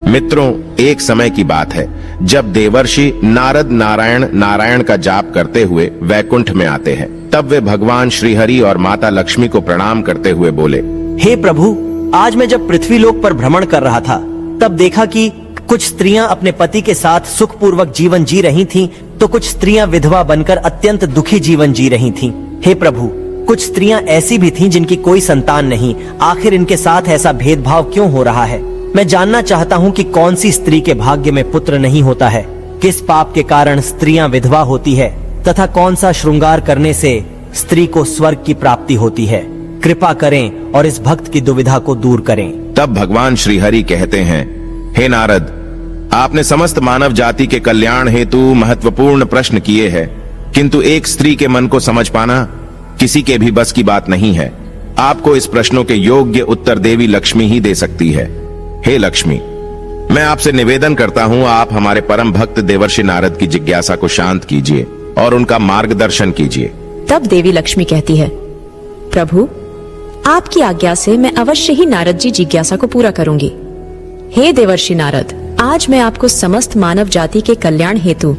मित्रों, एक समय की बात है जब देवर्षि नारद नारायण का जाप करते हुए वैकुंठ में आते हैं। तब वे भगवान श्रीहरि और माता लक्ष्मी को प्रणाम करते हुए बोले, हे प्रभु, आज मैं जब पृथ्वीलोक पर भ्रमण कर रहा था तब देखा कि कुछ स्त्रियां अपने पति के साथ सुखपूर्वक जीवन जी रही थीं, तो कुछ स्त्रियां विधवा बनकर अत्यंत दुखी जीवन जी रही थीं। हे प्रभु, कुछ स्त्रियां ऐसी भी थीं जिनकी कोई संतान नहीं। आखिर इनके साथ ऐसा भेदभाव क्यों हो रहा है? मैं जानना चाहता हूं कि कौन सी स्त्री के भाग्य में पुत्र नहीं होता है, किस पाप के कारण स्त्रियां विधवा होती है, तथा कौन सा श्रृंगार करने से स्त्री को स्वर्ग की प्राप्ति होती है। कृपा करें और इस भक्त की दुविधा को दूर करें। तब भगवान श्रीहरि कहते हैं, हे नारद, आपने समस्त मानव जाति के कल्याण हेतु महत्वपूर्ण प्रश्न किए हैं, किंतु एक स्त्री के मन को समझ पाना किसी के भी बस की बात नहीं है। आपको इस प्रश्नों के योग्य उत्तर देवी लक्ष्मी ही दे सकती है। हे लक्ष्मी, मैं आपसे निवेदन करता हूँ, आप हमारे परम भक्त देवर्षि नारद की जिज्ञासा को शांत कीजिए और उनका मार्गदर्शन कीजिए। तब देवी लक्ष्मी कहती है, प्रभु, आपकी आज्ञा से मैं अवश्य ही नारद जी जिज्ञासा को पूरा करूंगी। हे देवर्षि नारद, आज मैं आपको समस्त मानव जाति के कल्याण हेतु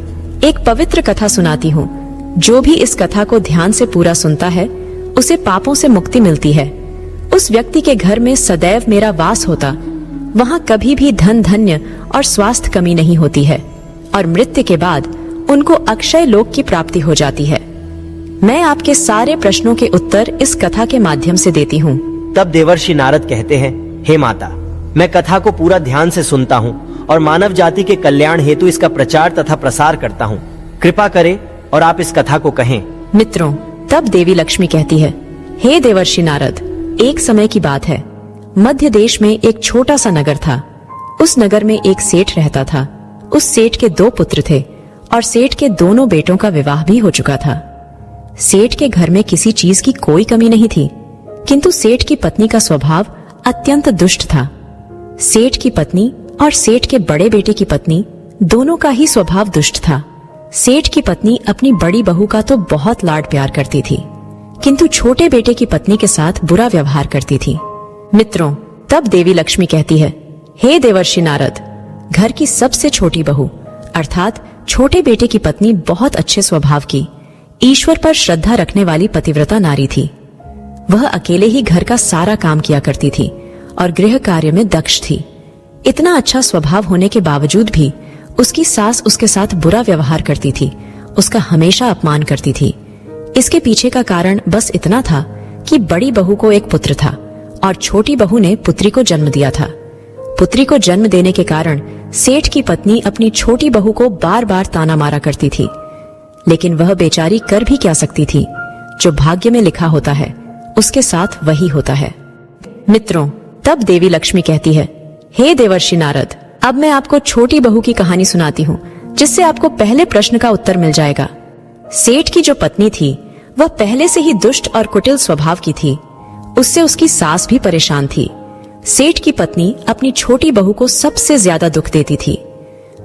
एक पवित्र कथा सुनाती हूँ। जो भी इस कथा को ध्यान से पूरा सुनता है उसे पापों से मुक्ति मिलती है। उस व्यक्ति के घर में सदैव मेरा वास होता, वहाँ कभी भी धन धान्य और स्वास्थ्य कमी नहीं होती है, और मृत्यु के बाद उनको अक्षय लोक की प्राप्ति हो जाती है। मैं आपके सारे प्रश्नों के उत्तर इस कथा के माध्यम से देती हूँ। तब देवर्षि नारद कहते हैं, हे माता, मैं कथा को पूरा ध्यान से सुनता हूँ और मानव जाति के कल्याण हेतु इसका प्रचार तथा प्रसार करता हूँ। कृपा करें और आप इस कथा को कहें। मित्रों, तब देवी लक्ष्मी कहती है, हे देवर्षि नारद, एक समय की बात है। मध्य देश में एक छोटा सा नगर था। उस नगर में एक सेठ रहता था। उस सेठ के 2 पुत्र थे और सेठ के दोनों बेटों का विवाह भी हो चुका था। सेठ के घर में किसी चीज की कोई कमी नहीं थी, किंतु सेठ की पत्नी का स्वभाव अत्यंत दुष्ट था। सेठ की पत्नी और सेठ के बड़े बेटे की पत्नी दोनों का ही स्वभाव दुष्ट था। सेठ की पत्नी अपनी बड़ी बहू का तो बहुत लाड प्यार करती थी, किंतु छोटे बेटे की पत्नी के साथ बुरा व्यवहार करती थी। मित्रों, तब देवी लक्ष्मी कहती है, हे देवर्षि नारद, घर की सबसे छोटी बहू अर्थात छोटे बेटे की पत्नी बहुत अच्छे स्वभाव की, ईश्वर पर श्रद्धा रखने वाली पतिव्रता नारी थी। वह अकेले ही घर का सारा काम किया करती थी और गृह कार्य में दक्ष थी। इतना अच्छा स्वभाव होने के बावजूद भी उसकी सास उसके साथ बुरा व्यवहार करती थी, उसका हमेशा अपमान करती थी। इसके पीछे का कारण बस इतना था कि बड़ी बहू को एक पुत्र था और छोटी बहू ने पुत्री को जन्म दिया था। पुत्री को जन्म देने के कारण सेठ की पत्नी अपनी छोटी बहू को बार बार ताना मारा करती थी, लेकिन वह बेचारी कर भी क्या सकती थी। जो भाग्य में लिखा होता है उसके साथ वही होता है। मित्रों, तब देवी लक्ष्मी कहती है, हे देवर्षि नारद, अब मैं आपको छोटी बहू की कहानी सुनाती हूँ, जिससे आपको पहले प्रश्न का उत्तर मिल जाएगा। सेठ की जो पत्नी थी वह पहले से ही दुष्ट और कुटिल स्वभाव की थी। उससे उसकी सास भी परेशान थी। सेठ की पत्नी अपनी छोटी बहू को सबसे ज्यादा दुख देती थी।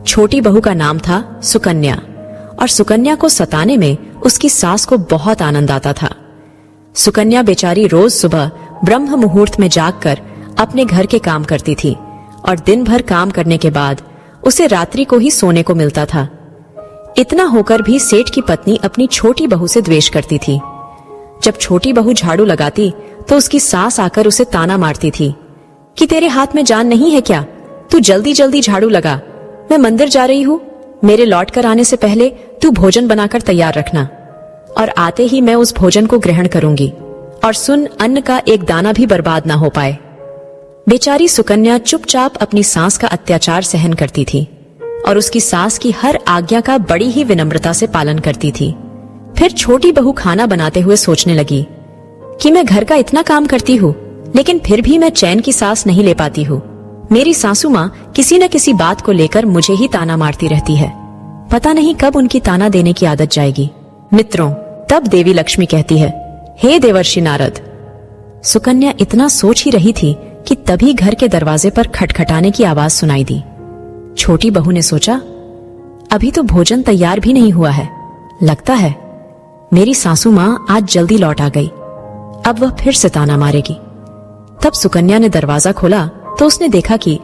छोटी बहू का नाम था सुकन्या, और सुकन्या को सताने में उसकी सास को बहुत आनंद आता था। सुकन्या बेचारी रोज सुबह ब्रह्म मुहूर्त में जागकर अपने घर के काम करती थी और दिन भर काम करने के बाद उसे रात्रि को ही सोने को मिलता था। इतना होकर भी सेठ की पत्नी अपनी छोटी बहू से द्वेष करती थी। जब छोटी बहू झाड़ू लगाती तो उसकी सास आकर उसे ताना मारती थी कि तेरे हाथ में जान नहीं है क्या? तू जल्दी जल्दी झाड़ू लगा, मैं मंदिर जा रही हूँ, मेरे लौट कर आने से पहले तू भोजन बनाकर तैयार रखना, और आते ही मैं उस भोजन को ग्रहण करूंगी, और सुन, अन्न का एक दाना भी बर्बाद ना हो पाए। बेचारी सुकन्या चुपचाप अपनी सास का अत्याचार सहन करती थी और उसकी सास की हर आज्ञा का बड़ी ही विनम्रता से पालन करती थी। फिर छोटी बहू खाना बनाते हुए सोचने लगी कि मैं घर का इतना काम करती हूँ, लेकिन फिर भी मैं चैन की सांस नहीं ले पाती हूँ। मेरी सासू माँ किसी न किसी बात को लेकर मुझे ही ताना मारती रहती है। पता नहीं कब उनकी ताना देने की आदत जाएगी। मित्रों, तब देवी लक्ष्मी कहती है, हे देवर्षि नारद। सुकन्या इतना सोच ही रही थी कि तभी घर के दरवाजे पर खटखटाने की आवाज सुनाई दी। छोटी बहू ने सोचा, अभी तो भोजन तैयार भी नहीं हुआ है, लगता है मेरी सासू माँ आज जल्दी लौट आ गई, अब वह फिर से ताना मारेगी। तब सुकन्या ने दरवाजा खोला तो उसने देखा कि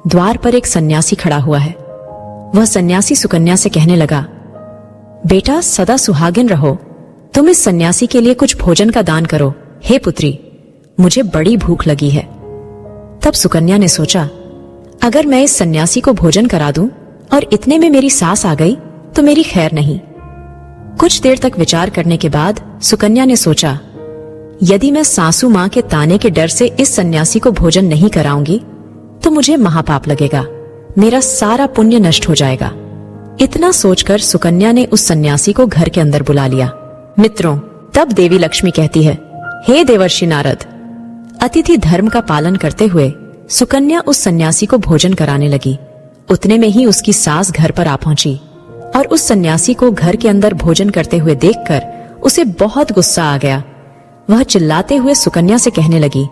द्वार पर एक सन्यासी खड़ा हुआ है। वह सन्यासी सुकन्या से कहने लगा, बेटा सदा सुहागिन रहो, तुम इस सन्यासी के लिए कुछ भोजन का दान करो। हे पुत्री, मुझे बड़ी भूख लगी है। तब सुकन्या ने सोचा, अगर मैं इस सन्यासी को भोजन करा दूं और इतने में मेरी सास आ गई तो मेरी खैर नहीं। कुछ देर तक विचार करने के बाद सुकन्या ने सोचा, यदि मैं सासू मां के ताने के डर से इस सन्यासी को भोजन नहीं कराऊंगी तो मुझे महापाप लगेगा, मेरा सारा पुण्य नष्ट हो जाएगा। इतना सोचकर सुकन्या ने उस सन्यासी को घर के अंदर बुला लिया। मित्रों, तब देवी लक्ष्मी कहती है, हे देवर्षि नारद, अतिथि धर्म का पालन करते हुए सुकन्या उस सन्यासी को भोजन कराने लगी। उतने में ही उसकी सास घर पर आ पहुंची और उस सन्यासी को घर के अंदर भोजन करते हुए देखकर उसे बहुत गुस्सा आ गया। वह चिल्लाते हुए सुकन्या से कहने लगी,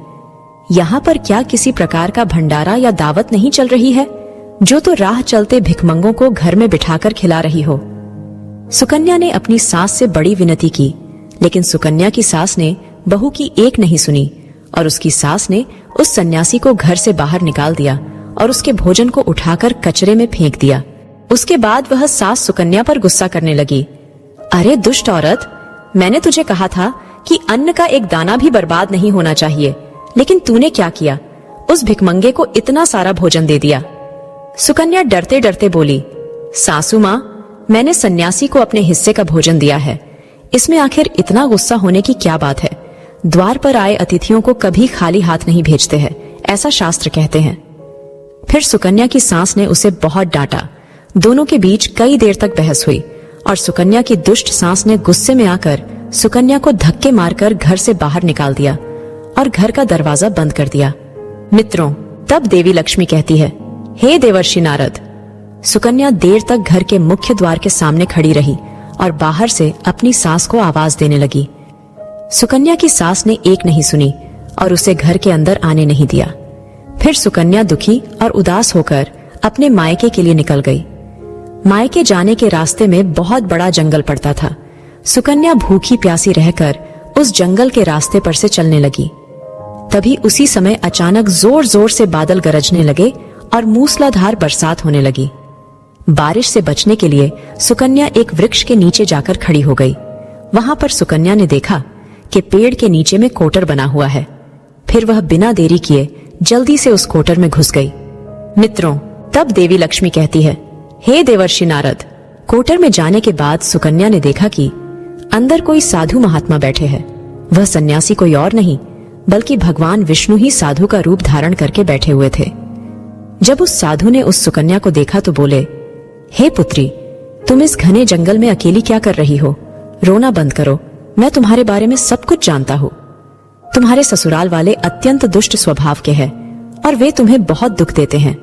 यहाँ पर क्या किसी प्रकार का भंडारा या दावत नहीं चल रही है, जो तो राह चलते भिखमंगों को घर में बिठाकर खिला रही हो। सुकन्या ने अपनी सास से बड़ी विनती की, लेकिन सुकन्या की सास ने बहू की एक नहीं सुनी और उसकी सास ने उस सन्यासी को घर से बाहर निकाल दिया और उसके भोजन को उठाकर कचरे में फेंक दिया। उसके बाद वह सास सुकन्या पर गुस्सा करने लगी, अरे दुष्ट औरत, मैंने तुझे कहा था कि अन्न का एक दाना भी बर्बाद नहीं होना चाहिए, लेकिन तूने क्या किया, उस भिखमंगे को इतना सारा भोजन दे दिया। सुकन्या डरते डरते बोली, सासू मां, मैंने सन्यासी को अपने हिस्से का भोजन दिया है, इसमें आखिर इतना गुस्सा होने की क्या बात है। द्वार पर आए अतिथियों को कभी खाली हाथ नहीं भेजते हैं, ऐसा शास्त्र कहते हैं। फिर सुकन्या की सास ने उसे बहुत डांटा। दोनों के बीच कई देर तक बहस हुई और सुकन्या की दुष्ट सास ने गुस्से में आकर सुकन्या को धक्के मारकर घर से बाहर निकाल दिया और घर का दरवाजा बंद कर दिया। मित्रों, तब देवी लक्ष्मी कहती है, हे देवर्षि नारद, सुकन्या देर तक घर के मुख्य द्वार के सामने खड़ी रही और बाहर से अपनी सास को आवाज देने लगी। सुकन्या की सास ने एक नहीं सुनी और उसे घर के अंदर आने नहीं दिया। फिर सुकन्या दुखी और उदास होकर अपने मायके के लिए निकल गई। मायके जाने के रास्ते में बहुत बड़ा जंगल पड़ता था। सुकन्या भूखी प्यासी रहकर उस जंगल के रास्ते पर से चलने लगी। तभी उसी समय अचानक जोर जोर से बादल गरजने लगे और मूसलाधार बरसात होने लगी। बारिश से बचने के लिए सुकन्या एक वृक्ष के नीचे जाकर खड़ी हो गई। वहां पर सुकन्या ने देखा कि पेड़ के नीचे में कोटर बना हुआ है। फिर वह बिना देरी किए जल्दी से उस कोटर में घुस गई। मित्रों, तब देवी लक्ष्मी कहती है, हे देवर्षि नारद, कोटर में जाने के बाद सुकन्या ने देखा कि अंदर कोई साधु महात्मा बैठे हैं। वह सन्यासी कोई और नहीं बल्कि भगवान विष्णु ही साधु का रूप धारण करके बैठे हुए थे। जब उस साधु ने उस सुकन्या को देखा तो बोले, हे पुत्री, तुम इस घने जंगल में अकेली क्या कर रही हो? रोना बंद करो, मैं तुम्हारे बारे में सब कुछ जानता हूँ। तुम्हारे ससुराल वाले अत्यंत दुष्ट स्वभाव के हैं और वे तुम्हें बहुत दुख देते हैं।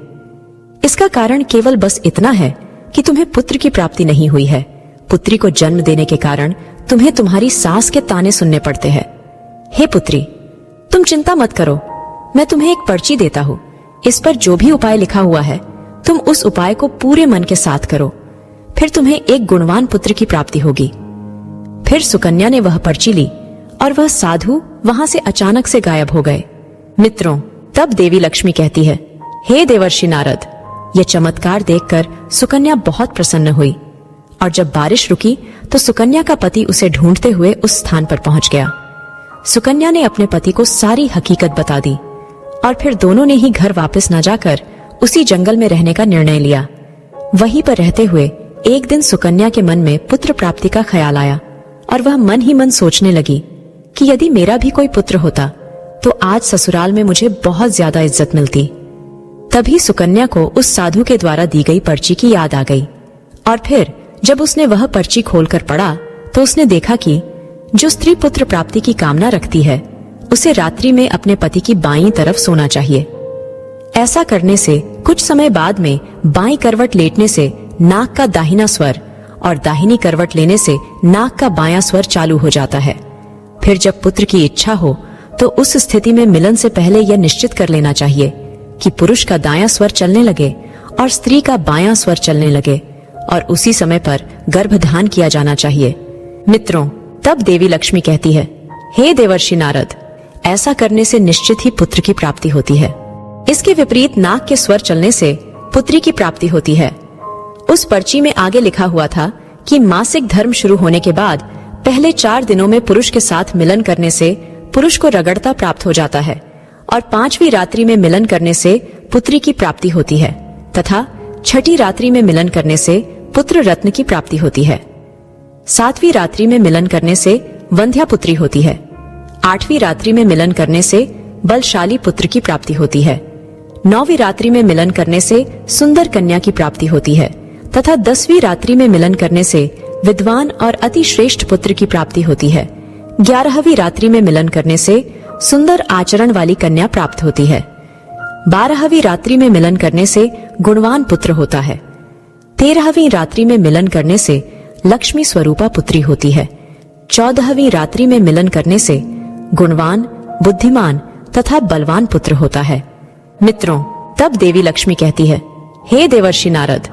इसका कारण केवल बस इतना है कि तुम्हें पुत्र की प्राप्ति नहीं हुई है। पुत्री को जन्म देने के कारण तुम्हें तुम्हारी सास के ताने सुनने पड़ते हैं। हे पुत्री, तुम चिंता मत करो, मैं तुम्हें एक पर्ची देता हूँ। इस पर जो भी उपाय लिखा हुआ है, तुम उस उपाय को पूरे मन के साथ करो, फिर तुम्हें एक गुणवान पुत्र की प्राप्ति होगी। फिर सुकन्या ने वह पर्ची ली और वह साधु वहां से अचानक से गायब हो गए। मित्रों, तब देवी लक्ष्मी कहती है, हे देवर्षि नारद, यह चमत्कार देखकर सुकन्या बहुत प्रसन्न हुई और जब बारिश रुकी तो सुकन्या का पति उसे ढूंढते हुए उस स्थान पर पहुंच गया। सुकन्या ने अपने पति को सारी हकीकत बता दी और फिर दोनों ने ही घर वापस न जाकर उसी जंगल में रहने का निर्णय लिया। वहीं पर रहते हुए एक दिन सुकन्या के मन में पुत्र प्राप्ति का ख्याल आया और वह मन ही मन सोचने लगी कि यदि मेरा भी कोई पुत्र होता तो आज ससुराल में मुझे बहुत ज्यादा इज्जत मिलती। तभी सुकन्या को उस साधु के द्वारा दी गई पर्ची की याद आ गई और फिर जब उसने वह पर्ची खोलकर पढ़ा तो उसने देखा कि जो स्त्री पुत्र प्राप्ति की कामना रखती है उसे रात्रि में अपने पति की बाईं तरफ सोना चाहिए। ऐसा करने से कुछ समय बाद में बाईं करवट लेटने से नाक का दाहिना स्वर और दाहिनी करवट लेने से नाक का बायां स्वर चालू हो जाता है। फिर जब पुत्र की इच्छा हो तो उस स्थिति में मिलन से पहले यह निश्चित कर लेना चाहिए कि पुरुष का दायां स्वर चलने लगे और स्त्री का बायां स्वर चलने लगे और उसी समय पर गर्भधान किया जाना चाहिए। मित्रों, तब देवी लक्ष्मी कहती है, हे देवर्षि नारद, ऐसा करने से निश्चित ही पुत्र की प्राप्ति होती है। इसके विपरीत नाक के स्वर चलने से पुत्री की प्राप्ति होती है। उस पर्ची में आगे लिखा हुआ था कि मासिक धर्म शुरू होने के बाद पहले 4 दिनों में पुरुष के साथ मिलन करने से पुरुष को रगड़ता प्राप्त हो जाता है और 5वीं रात्रि में मिलन करने से पुत्री की प्राप्ति होती है तथा 6ठी रात्रि में मिलन करने से पुत्र रत्न की प्राप्ति होती है। 7वीं रात्रि में मिलन करने से वंध्या पुत्री होती है। 8वीं रात्रि में मिलन करने से बलशाली पुत्र की प्राप्ति होती है। 9वीं रात्रि में मिलन करने से सुंदर कन्या की प्राप्ति होती है तथा 10वीं रात्रि में मिलन करने से विद्वान और अति श्रेष्ठ पुत्र की प्राप्ति होती है। 11वीं रात्रि में मिलन करने से सुंदर आचरण वाली कन्या प्राप्त होती है। 12वीं रात्रि में मिलन करने से गुणवान पुत्र होता है। 13वीं रात्रि में मिलन करने से लक्ष्मी स्वरूपा पुत्री होती है। 14वीं रात्रि में मिलन करने से गुणवान, बुद्धिमान तथा बलवान पुत्र होता है। मित्रों, तब देवी लक्ष्मी कहती है, हे देवर्षि नारद।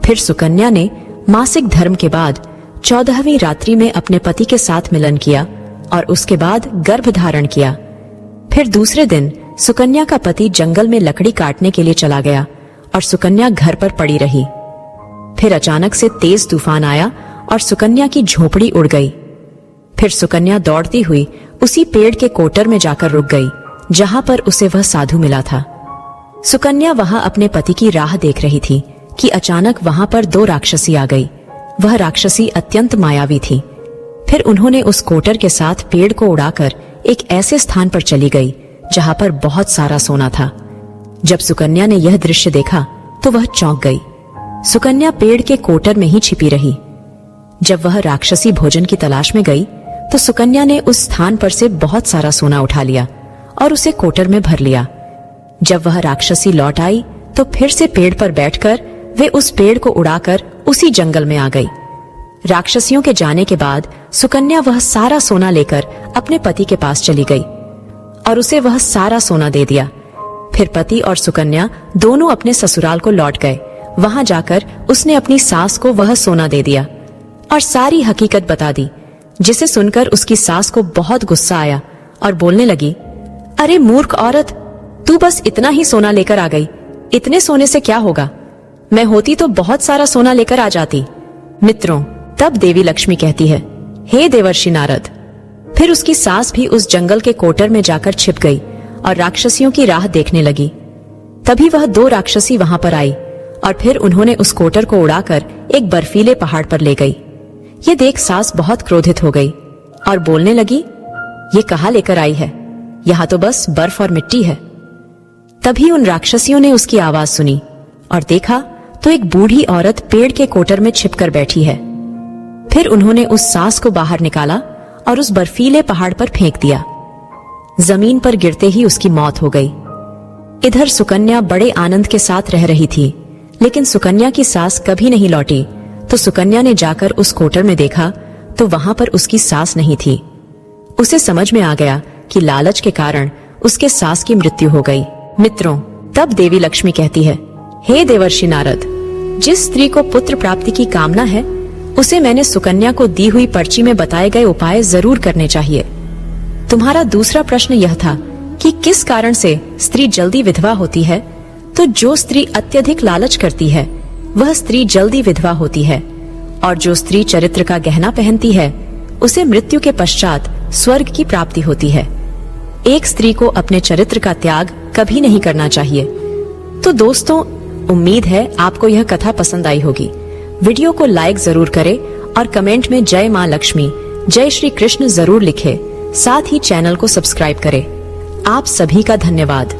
फिर सुकन्या ने मासिक धर्म के बाद 14वीं रात्रि में अपने पति के साथ मिलन किया और उसके बाद गर्भ धारण किया। फिर दूसरे दिन सुकन्या का पति जंगल में लकड़ी काटने के लिए चला गया और सुकन्या घर पर पड़ी रही। फिर अचानक से तेज तूफान आया और सुकन्या की झोपड़ी उड़ गई। फिर सुकन्या दौड़ती हुई उसी पेड़ के कोटर में जाकर रुक गई जहां पर उसे वह साधु मिला था। सुकन्या वहां अपने पति की राह देख रही थी कि अचानक वहां पर 2 राक्षसी आ गई। वह राक्षसी अत्यंत मायावी थी। फिर उन्होंने उस कोटर के साथ पेड़ को उड़ाकर एक ऐसे स्थान पर चली गई जहां पर बहुत सारा सोना था। जब सुकन्या ने यह दृश्य देखा तो वह चौंक गई। सुकन्या पेड़ के कोटर में ही छिपी रही। जब वह राक्षसी भोजन की तलाश में गई तो सुकन्या ने उस स्थान पर से बहुत सारा सोना उठा लिया और उसे कोटर में भर लिया। जब वह राक्षसी लौट आई तो फिर से पेड़ पर बैठकर वे उस पेड़ को उड़ाकर उसी जंगल में आ गई। राक्षसियों के जाने के बाद सुकन्या वह सारा सोना लेकर अपने पति के पास चली गई और उसे वह सारा सोना दे दिया। फिर पति और सुकन्या दोनों अपने ससुराल को लौट गए। वहां जाकर उसने अपनी सास को वह सोना दे दिया और सारी हकीकत बता दी, जिसे सुनकर उसकी सास को बहुत गुस्सा आया और बोलने लगी, अरे मूर्ख औरत, तू बस इतना ही सोना लेकर आ गई। इतने सोने से क्या होगा? मैं होती तो बहुत सारा सोना लेकर आ जाती। मित्रों, तब देवी लक्ष्मी कहती है, हे देवर्षि नारद। फिर उसकी सास भी उस जंगल के कोटर में जाकर छिप गई और राक्षसियों की राह देखने लगी। तभी वह 2 राक्षसी वहां पर आई और फिर उन्होंने उस कोटर को उड़ाकर एक बर्फीले पहाड़ पर ले गई। ये देख सास बहुत क्रोधित हो गई और बोलने लगी, ये कहाँ लेकर आई है? यहाँ तो बस बर्फ और मिट्टी है। तभी उन राक्षसियों ने उसकी आवाज सुनी और देखा तो एक बूढ़ी औरत पेड़ के कोटर में छिपकर बैठी है। फिर उन्होंने उस सास को बाहर निकाला और उस बर्फीले पहाड़ पर फेंक दिया। जमीन पर गिरते ही उसकी मौत हो गई। इधर सुकन्या बड़े आनंद के साथ रह रही थी, लेकिन सुकन्या की सास कभी नहीं लौटी। तो सुकन्या ने जाकर उस कोटर में देखा तो वहां पर उसकी सास नहीं थी। उसे समझ में आ गया कि लालच के कारण उसके सास की मृत्यु हो गई। मित्रों, तब देवी लक्ष्मी कहती है, हे देवर्षि नारद, जिस स्त्री को पुत्र प्राप्ति की कामना है उसे मैंने सुकन्या को दी हुई पर्ची में बताए गए उपाय जरूर करने चाहिए। तुम्हारा दूसरा प्रश्न यह था कि किस कारण से स्त्री जल्दी विधवा होती है। तो जो स्त्री अत्यधिक लालच करती है वह स्त्री जल्दी विधवा होती है, और जो स्त्री चरित्र का गहना पहनती है उसे मृत्यु के पश्चात स्वर्ग की प्राप्ति होती है। एक स्त्री को अपने चरित्र का त्याग कभी नहीं करना चाहिए। तो दोस्तों, उम्मीद है आपको यह कथा पसंद आई होगी। वीडियो को लाइक जरूर करें और कमेंट में जय मां लक्ष्मी, जय श्री कृष्ण जरूर लिखें। साथ ही चैनल को सब्सक्राइब करें। आप सभी का धन्यवाद।